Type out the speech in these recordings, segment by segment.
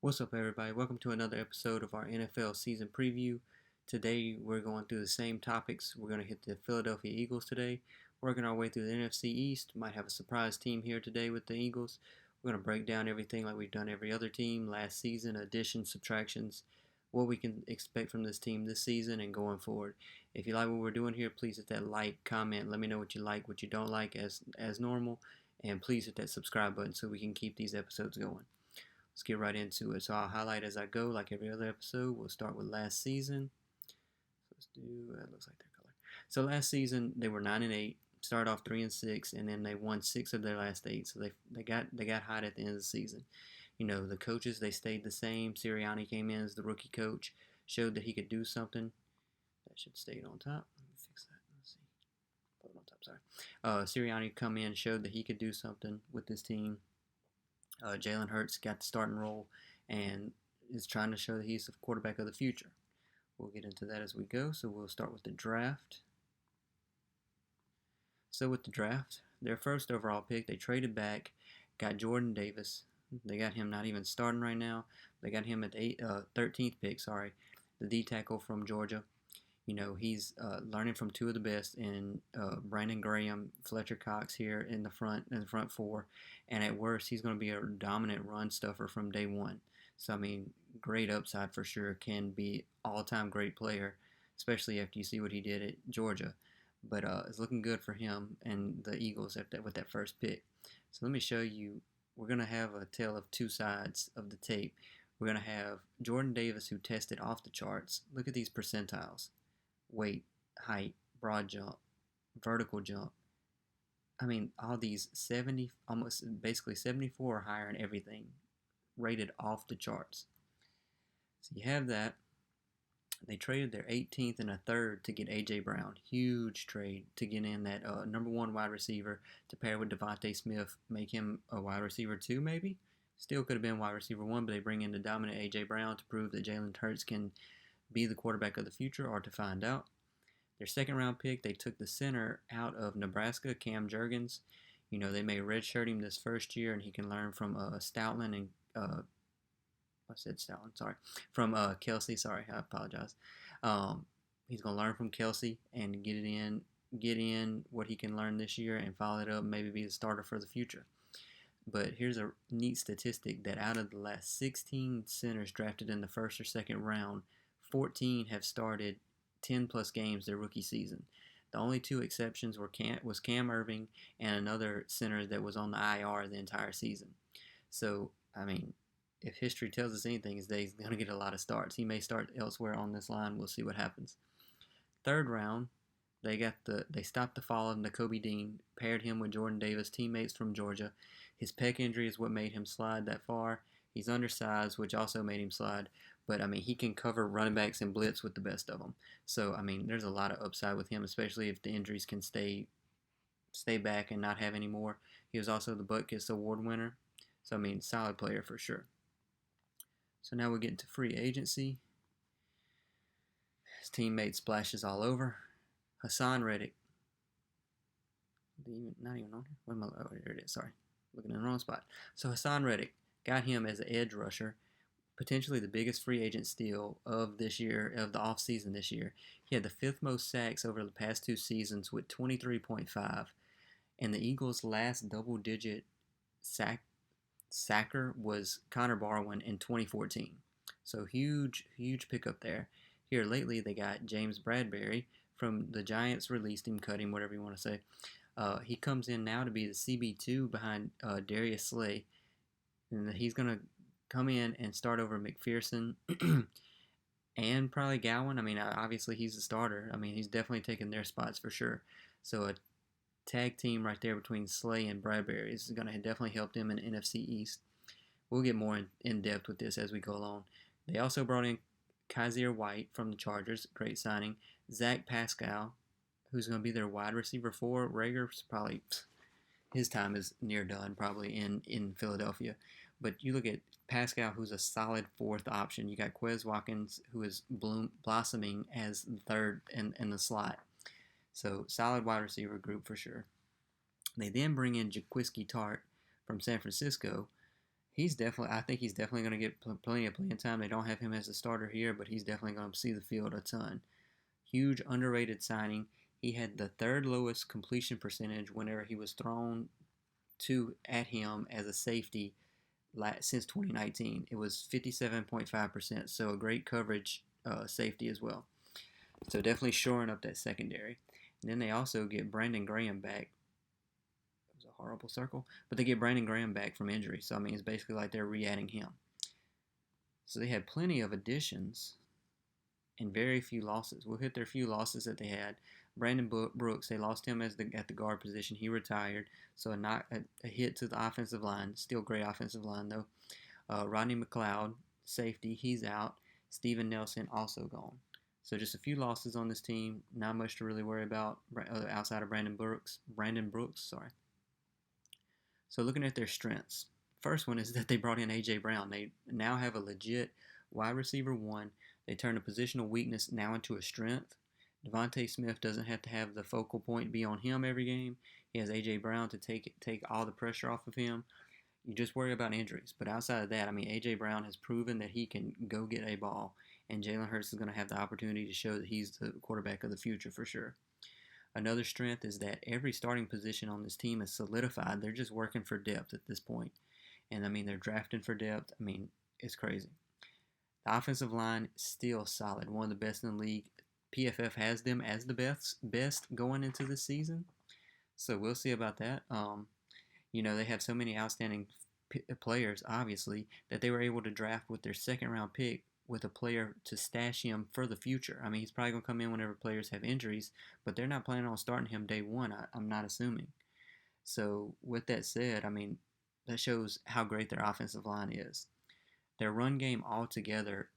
What's up, everybody? Welcome to another episode of our NFL season preview. Today, we're going through the same topics. We're going to hit the Philadelphia Eagles today, working our way through the NFC East. Might have a surprise team here today with the Eagles. We're going to break down everything like we've done every other team last season, additions, subtractions, what we can expect from this team this season and going forward. If you like what we're doing here, please hit that like, comment, let me know what you like, what you don't like as normal, and please hit that subscribe button so we can keep these episodes going. Let's get right into it. So I'll highlight as I go, like every other episode. We'll start with last season. Let's do. That looks like their color. So last season they were 9-8. Started off 3-6, and then they won 6 of their last 8. So they got hot at the end of the season. You know, the coaches, they stayed the same. Sirianni came in as the rookie coach, showed that he could do something. That should stay on top. Let me fix that. Let's see. Put it on top. Sorry. Sirianni come in, showed that he could do something with this team. Jalen Hurts got the starting role and is trying to show that he's the quarterback of the future. We'll get into that as we go. So we'll start with the draft. So with the draft, their first overall pick, they traded back, got Jordan Davis. They got him not even starting right now. They got him at the 13th pick, the D tackle from Georgia. You know, he's learning from two of the best in Brandon Graham, Fletcher Cox here in the front four. And at worst, he's going to be a dominant run stuffer from day one. So, I mean, great upside for sure. Can be all-time great player, especially after you see what he did at Georgia. But it's looking good for him and the Eagles with that first pick. So let me show you. We're going to have a tale of two sides of the tape. We're going to have Jordan Davis, who tested off the charts. Look at these percentiles. Weight, height, broad jump, vertical jump. I mean, all these 70, almost basically 74 or higher in everything, rated off the charts. So you have that. They traded their 18th and a third to get A.J. Brown. Huge trade to get in that number one wide receiver to pair with Devontae Smith, make him a wide receiver 2 maybe. Still could have been wide receiver 1, but they bring in the dominant A.J. Brown to prove that Jalen Hurts can be the quarterback of the future, or to find out. Their second round pick, they took the center out of Nebraska, Cam Jurgens. You know, they may redshirt him this first year, and he can learn from Stoutland and I said Stoutland, sorry, from Kelsey. Sorry, I apologize. He's gonna learn from Kelsey and get in what he can learn this year, and follow it up, and maybe be the starter for the future. But here's a neat statistic that out of the last 16 centers drafted in the first or second round, 14 have started 10-plus games their rookie season. The only two exceptions was Cam Irving and another center that was on the IR the entire season. So, I mean, if history tells us anything, is that he's going to get a lot of starts. He may start elsewhere on this line. We'll see what happens. Third round, they stopped the fall of Nakobe Dean, paired him with Jordan Davis, teammates from Georgia. His pec injury is what made him slide that far. He's undersized, which also made him slide. But, I mean, he can cover running backs and blitz with the best of them. So, I mean, there's a lot of upside with him, especially if the injuries can stay back and not have any more. He was also the Butkus Award winner. So, I mean, solid player for sure. So now we get into free agency. His teammate splashes all over. Hassan Reddick. Not even on here? Oh, there it is. Sorry. Looking in the wrong spot. So Hassan Reddick, got him as an edge rusher. Potentially the biggest free agent steal of this year, of the offseason this year. He had the 5th most sacks over the past 2 seasons with 23.5. And the Eagles' last double-digit sacker was Connor Barwin in 2014. So huge pickup there. Here lately they got James Bradbury from the Giants, released him, cut him, whatever you want to say. He comes in now to be the CB2 behind Darius Slay. And he's going to come in and start over McPherson and probably Gowan. I mean, obviously he's the starter. I mean, he's definitely taking their spots for sure. So a tag team right there between Slay and Bradbury is going to definitely help them in the NFC East. We'll get more in depth with this as we go along. They also brought in Kaiser White from the Chargers, great signing. Zach Pascal, who's going to be their wide receiver 4. Rager's probably, his time is near done probably in Philadelphia. But you look at Pascal, who's a solid 4th option. You got Quez Watkins, who is blossoming as the 3rd in the slot. So, solid wide receiver group for sure. They then bring in Jaquiski Tart from San Francisco. I think he's definitely going to get plenty of playing time. They don't have him as a starter here, but he's definitely going to see the field a ton. Huge underrated signing. He had the third lowest completion percentage whenever he was thrown to at him as a safety since 2019. It was 57.5%, so a great coverage safety as well. So definitely shoring up that secondary. And then they also get Brandon Graham back. It was a horrible circle, but they get Brandon Graham back from injury. So I mean, it's basically like they're re-adding him. So they had plenty of additions and very few losses. We'll hit their few losses that they had. Brandon Brooks, they lost him at the guard position. He retired, so a hit to the offensive line. Still great offensive line though. Rodney McLeod, safety, he's out. Steven Nelson also gone. So just a few losses on this team. Not much to really worry about outside of Brandon Brooks. Sorry. So looking at their strengths, first one is that they brought in A.J. Brown. They now have a legit wide receiver one. They turned a positional weakness now into a strength. Devontae Smith doesn't have to have the focal point be on him every game. He has A.J. Brown to take all the pressure off of him. You just worry about injuries. But outside of that, I mean, A.J. Brown has proven that he can go get a ball, and Jalen Hurts is going to have the opportunity to show that he's the quarterback of the future for sure. Another strength is that every starting position on this team is solidified. They're just working for depth at this point. And, I mean, they're drafting for depth. I mean, it's crazy. The offensive line is still solid, one of the best in the league. PFF has them as the best going into this season. So we'll see about that. They have so many outstanding players, obviously, that they were able to draft with their second-round pick with a player to stash him for the future. I mean, he's probably going to come in whenever players have injuries, but they're not planning on starting him day one, I'm not assuming. So with that said, I mean, that shows how great their offensive line is. Their run game altogether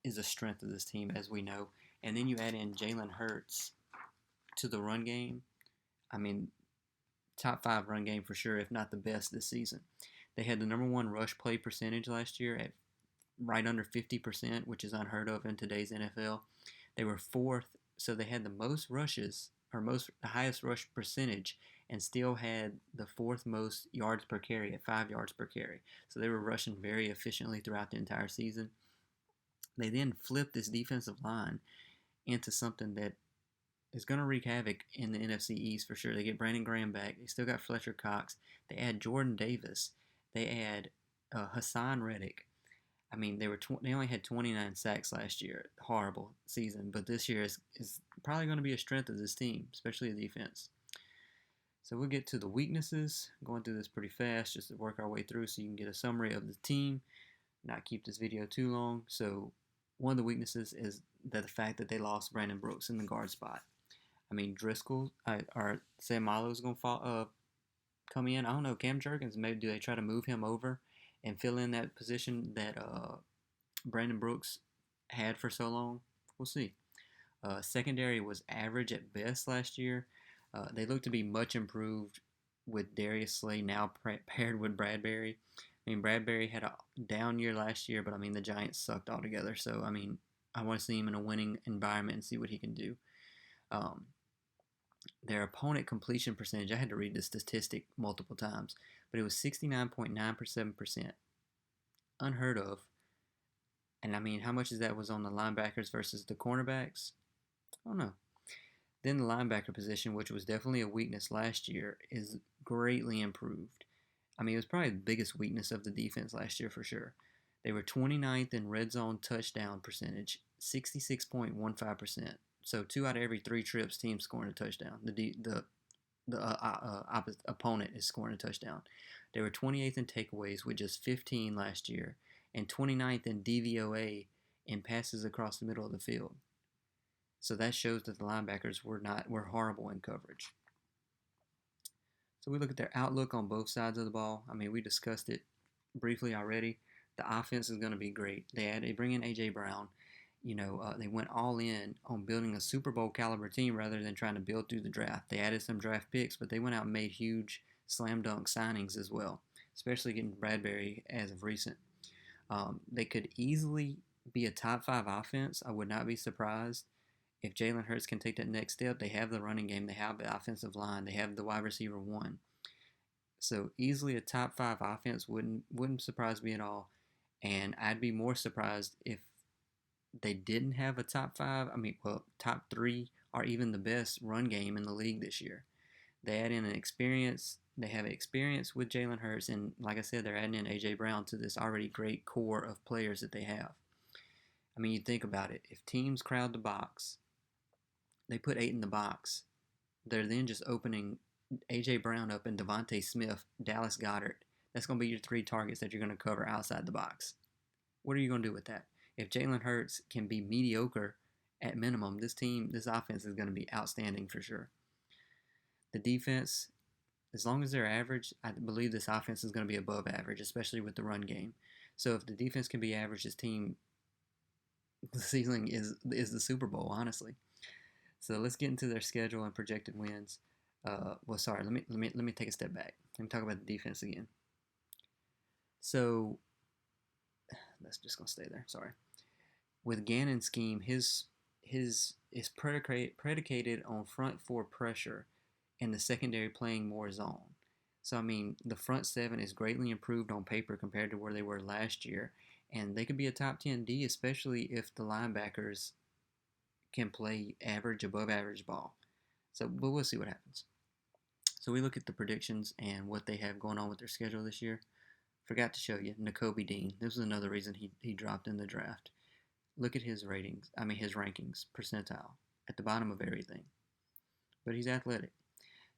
is a strength of this team, as we know. And then you add in Jalen Hurts to the run game. I mean, top 5 run game for sure, if not the best this season. They had the number 1 rush play percentage last year at right under 50%, which is unheard of in today's NFL. They were 4th, so they had the most rushes, or the highest rush percentage, and still had the 4th most yards per carry at 5 yards per carry. So they were rushing very efficiently throughout the entire season. They then flipped this defensive line into something that is going to wreak havoc in the NFC East for sure. They get Brandon Graham back. They still got Fletcher Cox. They add Jordan Davis. They add Hassan Reddick. I mean, they only had 29 sacks last year. Horrible season. But this year is probably going to be a strength of this team, especially the defense. So we'll get to the weaknesses. I'm going through this pretty fast just to work our way through so you can get a summary of the team. Not keep this video too long. So one of the weaknesses is the fact that they lost Brandon Brooks in the guard spot. I mean, Driscoll or Sam Malo is going to come in. I don't know. Cam Jurgens, maybe do they try to move him over and fill in that position that Brandon Brooks had for so long? We'll see. Secondary was average at best last year. They look to be much improved with Darius Slay now paired with Bradbury. I mean, Bradbury had a down year last year, but I mean, the Giants sucked altogether. So, I mean, I want to see him in a winning environment and see what he can do. Their opponent completion percentage, I had to read the statistic multiple times, but it was 69.97%. Unheard of. And I mean, how much of that was on the linebackers versus the cornerbacks? I don't know. Then the linebacker position, which was definitely a weakness last year, is greatly improved. I mean, it was probably the biggest weakness of the defense last year for sure. They were 29th in red zone touchdown percentage, 66.15%. So 2 out of every 3 trips, teams scoring a touchdown. The opponent is scoring a touchdown. They were 28th in takeaways with just 15 last year, and 29th in DVOA in passes across the middle of the field. So that shows that the linebackers were horrible in coverage. So we look at their outlook on both sides of the ball. I mean, we discussed it briefly already. The offense is going to be great. They bring in A.J. Brown. They went all in on building a Super Bowl caliber team rather than trying to build through the draft. They added some draft picks, but they went out and made huge slam dunk signings as well, especially getting Bradbury as of recent. They could easily be a top 5 offense. I would not be surprised if Jalen Hurts can take that next step. They have the running game. They have the offensive line. They have the wide receiver one. So easily a top 5 offense wouldn't surprise me at all. And I'd be more surprised if they didn't have a top 5. I mean, well, top 3 or even the best run game in the league this year. They add in an experience. They have experience with Jalen Hurts, and like I said, they're adding in AJ Brown to this already great core of players that they have. I mean, you think about it. If teams crowd the box, they put 8 in the box. They're then just opening AJ Brown up and Devontae Smith, Dallas Goedert. That's going to be your 3 targets that you're going to cover outside the box. What are you going to do with that? If Jalen Hurts can be mediocre at minimum, this offense is going to be outstanding for sure. The defense, as long as they're average, I believe this offense is going to be above average, especially with the run game. So if the defense can be average, this team, the ceiling is the Super Bowl, honestly. So let's get into their schedule and projected wins. Let me take a step back. Let me talk about the defense again. So that's just gonna stay there. Sorry. With Gannon's scheme, his is predicated on front 4 pressure and the secondary playing more zone. So I mean, the front 7 is greatly improved on paper compared to where they were last year, and they could be a top 10 D, especially if the linebackers can play average, above average ball. So, but we'll see what happens. So we look at the predictions and what they have going on with their schedule this year. Forgot to show you, Nakobe Dean. This is another reason he dropped in the draft. Look at his rankings, percentile, at the bottom of everything. But he's athletic.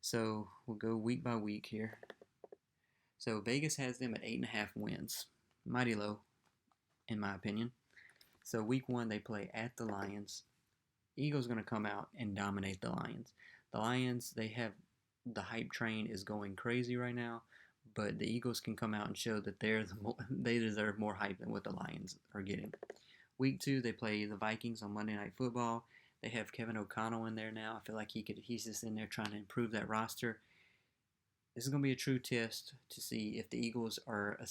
So we'll go week by week here. So Vegas has them at 8.5 wins. Mighty low, in my opinion. So week 1, they play at the Lions. Eagles going to come out and dominate the Lions. The Lions, the hype train is going crazy right now, but the Eagles can come out and show that they deserve more hype than what the Lions are getting. Week 2, they play the Vikings on Monday Night Football. They have Kevin O'Connell in there now. I feel like he's just in there trying to improve that roster. This is going to be a true test to see if the Eagles are a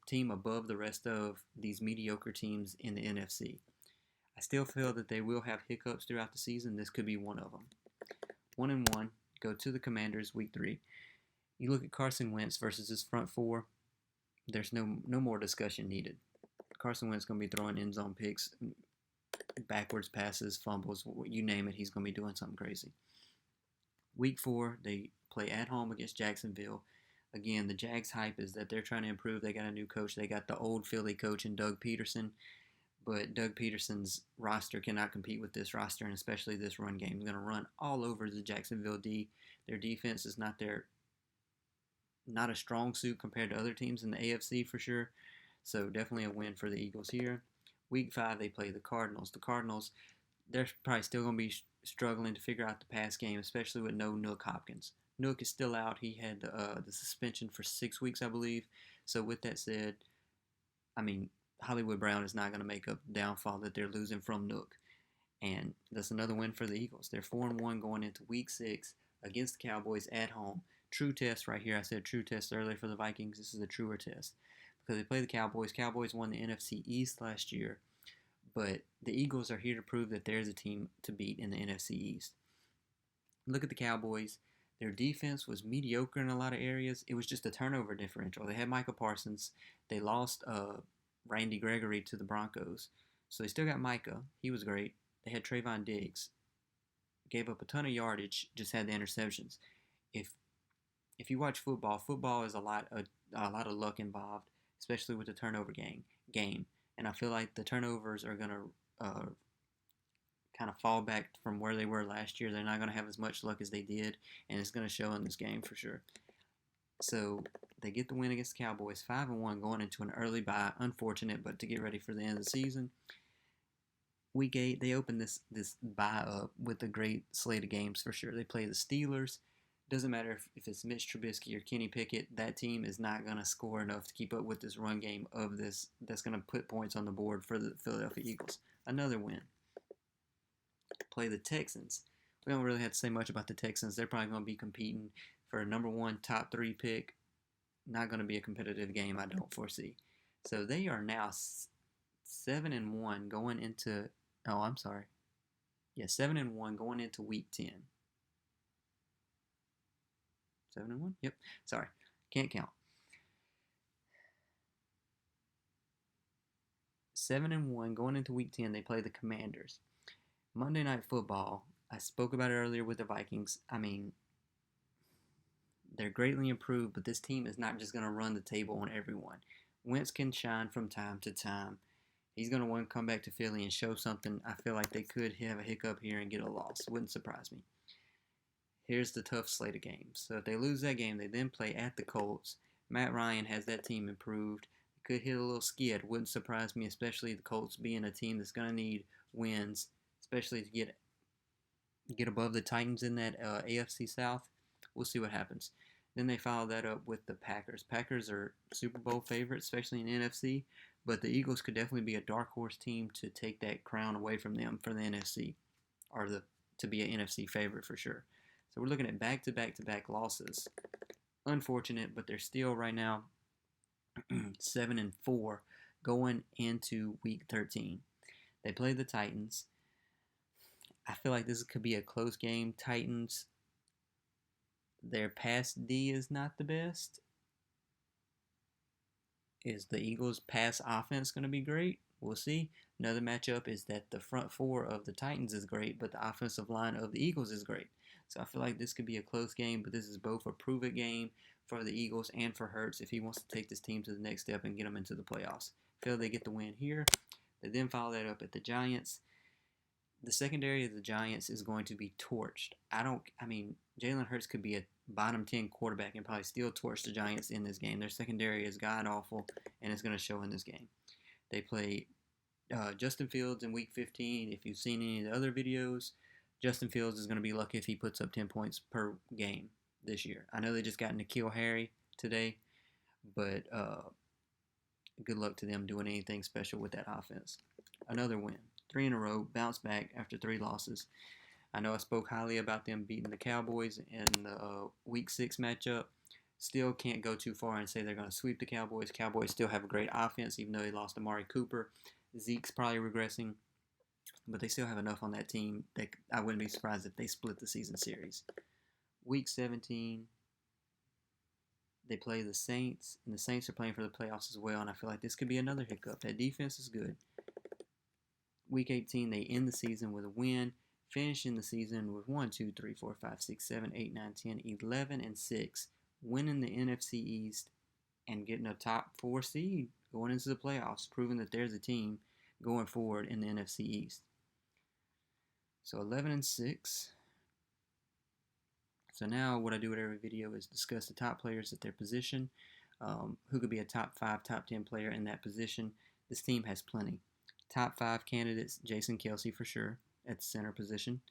team above the rest of these mediocre teams in the NFC. I still feel that they will have hiccups throughout the season. This could be one of them. 1-1, go to the Commanders week 3. You look at Carson Wentz versus his front 4. There's no more discussion needed. Carson Wentz is going to be throwing end zone picks, backwards passes, fumbles, you name it. He's going to be doing something crazy. Week 4, they play at home against Jacksonville. Again, the Jags hype is that they're trying to improve. They got a new coach. They got the old Philly coach in Doug Peterson. But Doug Peterson's roster cannot compete with this roster, and especially this run game. Is going to run all over the Jacksonville D. Their defense is not a strong suit compared to other teams in the AFC for sure. So definitely a win for the Eagles here. Week 5, they play the Cardinals. The Cardinals, they're probably still going to be struggling to figure out the pass game, especially with no Nook Hopkins. Nook is still out. He had the suspension for 6 weeks, I believe. So with that said, I mean, Hollywood Brown is not going to make up the downfall that they're losing from Nook. And that's another win for the Eagles. They're 4-1 going into week 6 against the Cowboys at home. True test right here. I said true test earlier for the Vikings. This is a truer test because they play the Cowboys. Cowboys won the NFC East last year, but the Eagles are here to prove that there's a team to beat in the NFC East. Look at the Cowboys. Their defense was mediocre in a lot of areas. It was just a turnover differential. They had Micah Parsons. They lost Randy Gregory to the Broncos. So they still got Micah. He was great. They had Trayvon Diggs. Gave up a ton of yardage, just had the interceptions. If you watch football is a lot of luck involved, especially with the turnover game. And I feel like the turnovers are going to kind of fall back from where they were last year. They're not going to have as much luck as they did, and it's going to show in this game for sure. So they get the win against the Cowboys, 5-1 going into an early bye. Unfortunate, but to get ready for the end of the season. Week 8, they open this bye up with a great slate of games for sure. They play the Steelers. Doesn't matter if it's Mitch Trubisky or Kenny Pickett. That team is not going to score enough to keep up with this run game of this. That's going to put points on the board for the Philadelphia Eagles. Another win. Play the Texans. We don't really have to say much about the Texans. They're probably going to be competing for a number 1 top 3 pick. Not going to be a competitive game, I don't foresee. So they are now 7-1 going into. Oh, I'm sorry. Yeah, 7-1 going into week 10. 7-1? Yep. Sorry. Can't count. 7-1 going into Week 10. They play the Commanders. Monday Night Football. I spoke about it earlier with the Vikings. I mean, they're greatly improved, but this team is not just going to run the table on everyone. Wentz can shine from time to time. He's going to want to come back to Philly and show something. I feel like they could have a hiccup here and get a loss. Wouldn't surprise me. Here's the tough slate of games. So if they lose that game, they then play at the Colts. Matt Ryan has that team improved. Could hit a little skid. Wouldn't surprise me, especially the Colts being a team that's going to need wins, especially to get above the Titans in that AFC South. We'll see what happens. Then they follow that up with the Packers. Packers are Super Bowl favorites, especially in the NFC, but the Eagles could definitely be a dark horse team to take that crown away from them for the NFC, or to be an NFC favorite for sure. So we're looking at back-to-back losses. Unfortunate, but they're still right now 7-4 going into Week 13. They play the Titans. I feel like this could be a close game. Titans, their pass D is not the best. Is the Eagles' pass offense going to be great? We'll see. Another matchup is that the front four of the Titans is great, but the offensive line of the Eagles is great. So I feel like this could be a close game, but this is both a prove-it game for the Eagles and for Hurts if he wants to take this team to the next step and get them into the playoffs. I feel they get the win here. They then follow that up at the Giants. The secondary of the Giants is going to be torched. Jalen Hurts could be a bottom 10 quarterback and probably still torch the Giants in this game. Their secondary is god-awful, and it's going to show in this game. They play Justin Fields in Week 15. If you've seen any of the other videos, Justin Fields is going to be lucky if he puts up 10 points per game this year. I know they just got N'Keal Harry today, but good luck to them doing anything special with that offense. Another win. 3 in a row, bounce back after 3 losses. I know I spoke highly about them beating the Cowboys in the Week 6 matchup. Still can't go too far and say they're going to sweep the Cowboys. Cowboys still have a great offense, even though they lost Amari Cooper. Zeke's probably regressing, but they still have enough on that team that I wouldn't be surprised if they split the season series. Week 17, they play the Saints, and the Saints are playing for the playoffs as well, and I feel like this could be another hiccup. That defense is good. Week 18, they end the season with a win, finishing the season with 1, 2, 3, 4, 5, 6, 7, 8, 9, 10, 11, and 6, winning the NFC East and getting a top 4 seed going into the playoffs, proving that there's a team going forward in the NFC East. So 11 and 6. So now what I do with every video is discuss the top players at their position, who could be a top 5, top 10 player in that position. This team has plenty. Top 5 candidates, Jason Kelsey for sure at the center position.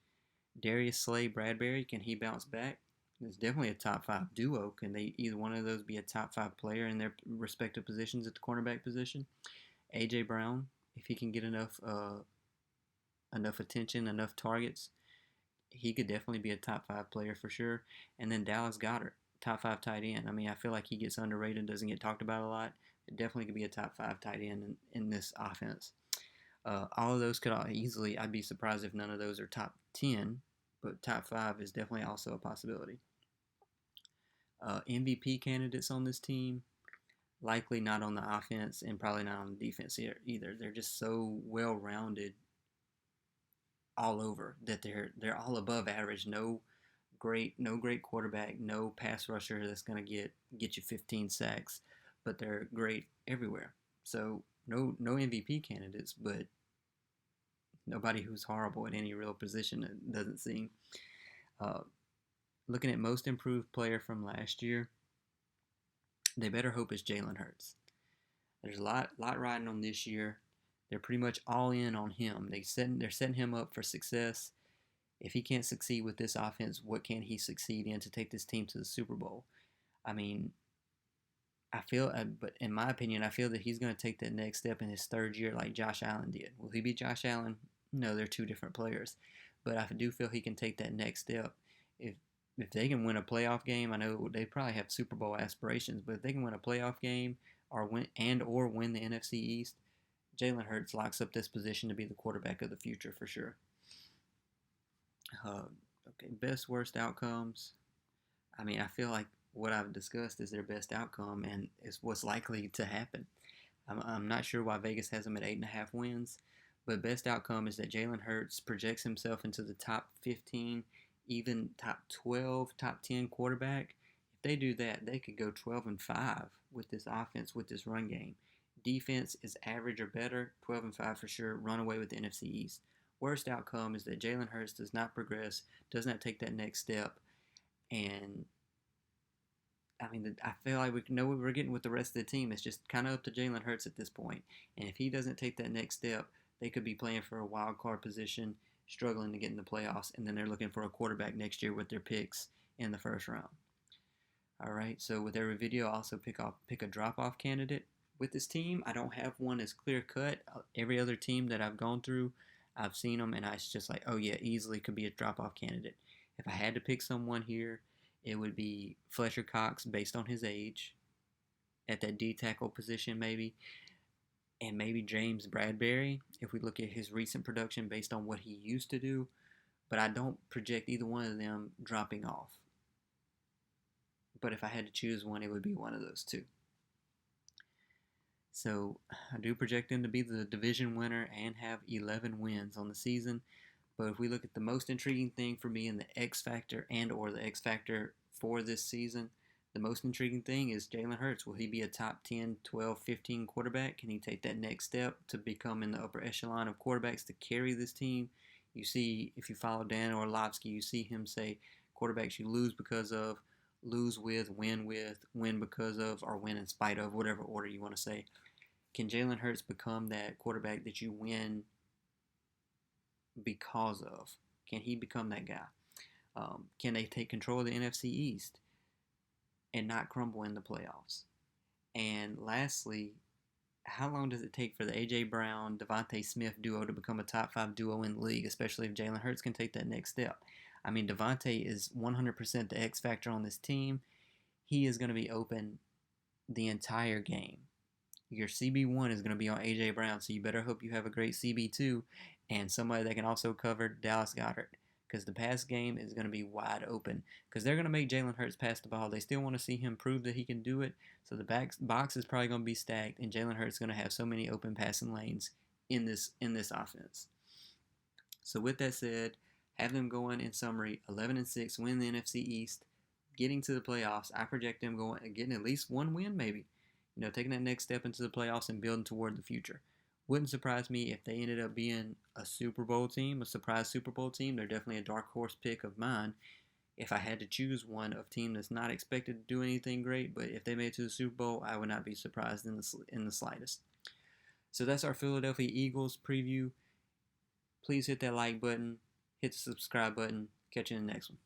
Darius Slay, Bradbury, can he bounce back? It's definitely a top 5 duo. Can they either one of those be a top 5 player in their respective positions at the cornerback position? A.J. Brown, if he can get enough attention, enough targets, he could definitely be a top 5 player for sure. And then Dallas Goedert, top 5 tight end. I feel like he gets underrated, doesn't get talked about a lot. It definitely could be a top 5 tight end in this offense. All of those could easily, I'd be surprised if none of those are top 10, but top 5 is definitely also a possibility. MVP candidates on this team, likely not on the offense and probably not on the defense either. They're just so well-rounded all over that they're all above average. No great quarterback, no pass rusher that's going to get you 15 sacks, but they're great everywhere. So no MVP candidates, but nobody who's horrible at any real position, it doesn't seem. Looking at most improved player from last year, they better hope it's Jalen Hurts. There's a lot riding on this year. They're pretty much all in on him. They're setting him up for success. If he can't succeed with this offense, what can he succeed in to take this team to the Super Bowl? But in my opinion, I feel that he's going to take that next step in his third year like Josh Allen did. Will he be Josh Allen? No, they're two different players. But I do feel he can take that next step. If they can win a playoff game, I know they probably have Super Bowl aspirations, but if they can win a playoff game or win the NFC East, Jalen Hurts locks up this position to be the quarterback of the future for sure. Okay, best worst outcomes. I feel like what I've discussed is their best outcome and is what's likely to happen. I'm not sure why Vegas has them at 8.5 wins, but best outcome is that Jalen Hurts projects himself into the top 15, even top 12, top 10 quarterback. If they do that, they could go 12-5 with this offense, with this run game. Defense is average or better, 12-5 for sure. Run away with the NFC East. Worst outcome is that Jalen Hurts does not progress, does not take that next step, and I mean, I feel like we know what we're getting with the rest of the team. It's just kind of up to Jalen Hurts at this point. And if he doesn't take that next step, they could be playing for a wild card position, struggling to get in the playoffs, and then they're looking for a quarterback next year with their picks in the first round. All right. So with every video, I also pick a drop-off candidate with this team. I don't have one as clear cut. Every other team that I've gone through, I've seen them, and it's just like, oh yeah, easily could be a drop-off candidate. If I had to pick someone here, it would be Fletcher Cox based on his age at that D tackle position, maybe, and maybe James Bradberry if we look at his recent production based on what he used to do. But I don't project either one of them dropping off. But if I had to choose one, it would be one of those two. So I do project them to be the division winner and have 11 wins on the season. But if we look at the most intriguing thing for me in the X factor or the X factor for this season, the most intriguing thing is Jalen Hurts. Will he be a top 10, 12, 15 quarterback? Can he take that next step to become in the upper echelon of quarterbacks to carry this team? You see, if you follow Dan Orlovsky, you see him say quarterbacks you lose because of, lose with, win because of, or win in spite of, whatever order you want to say. Can Jalen Hurts become that quarterback that you win because of? Can he become that guy? Can they take control of the NFC East and not crumble in the playoffs? And lastly, how long does it take for the A.J. Brown, Devontae Smith duo to become a top 5 duo in the league, especially if Jalen Hurts can take that next step? I mean, Devontae is 100% the X factor on this team. He is going to be open the entire game. Your CB1 is going to be on A.J. Brown, so you better hope you have a great CB2 and somebody that can also cover Dallas Goedert, because the pass game is going to be wide open because they're going to make Jalen Hurts pass the ball. They still want to see him prove that he can do it, so the box is probably going to be stacked, and Jalen Hurts is going to have so many open passing lanes in this offense. So with that said, have them going in summary 11-6, win the NFC East, getting to the playoffs. I project them getting at least one win, maybe. Taking that next step into the playoffs and building toward the future. Wouldn't surprise me if they ended up being a Super Bowl team, a surprise Super Bowl team. They're definitely a dark horse pick of mine. If I had to choose one of team that's not expected to do anything great, but if they made it to the Super Bowl, I would not be surprised in the slightest. So that's our Philadelphia Eagles preview. Please hit that like button, hit the subscribe button. Catch you in the next one.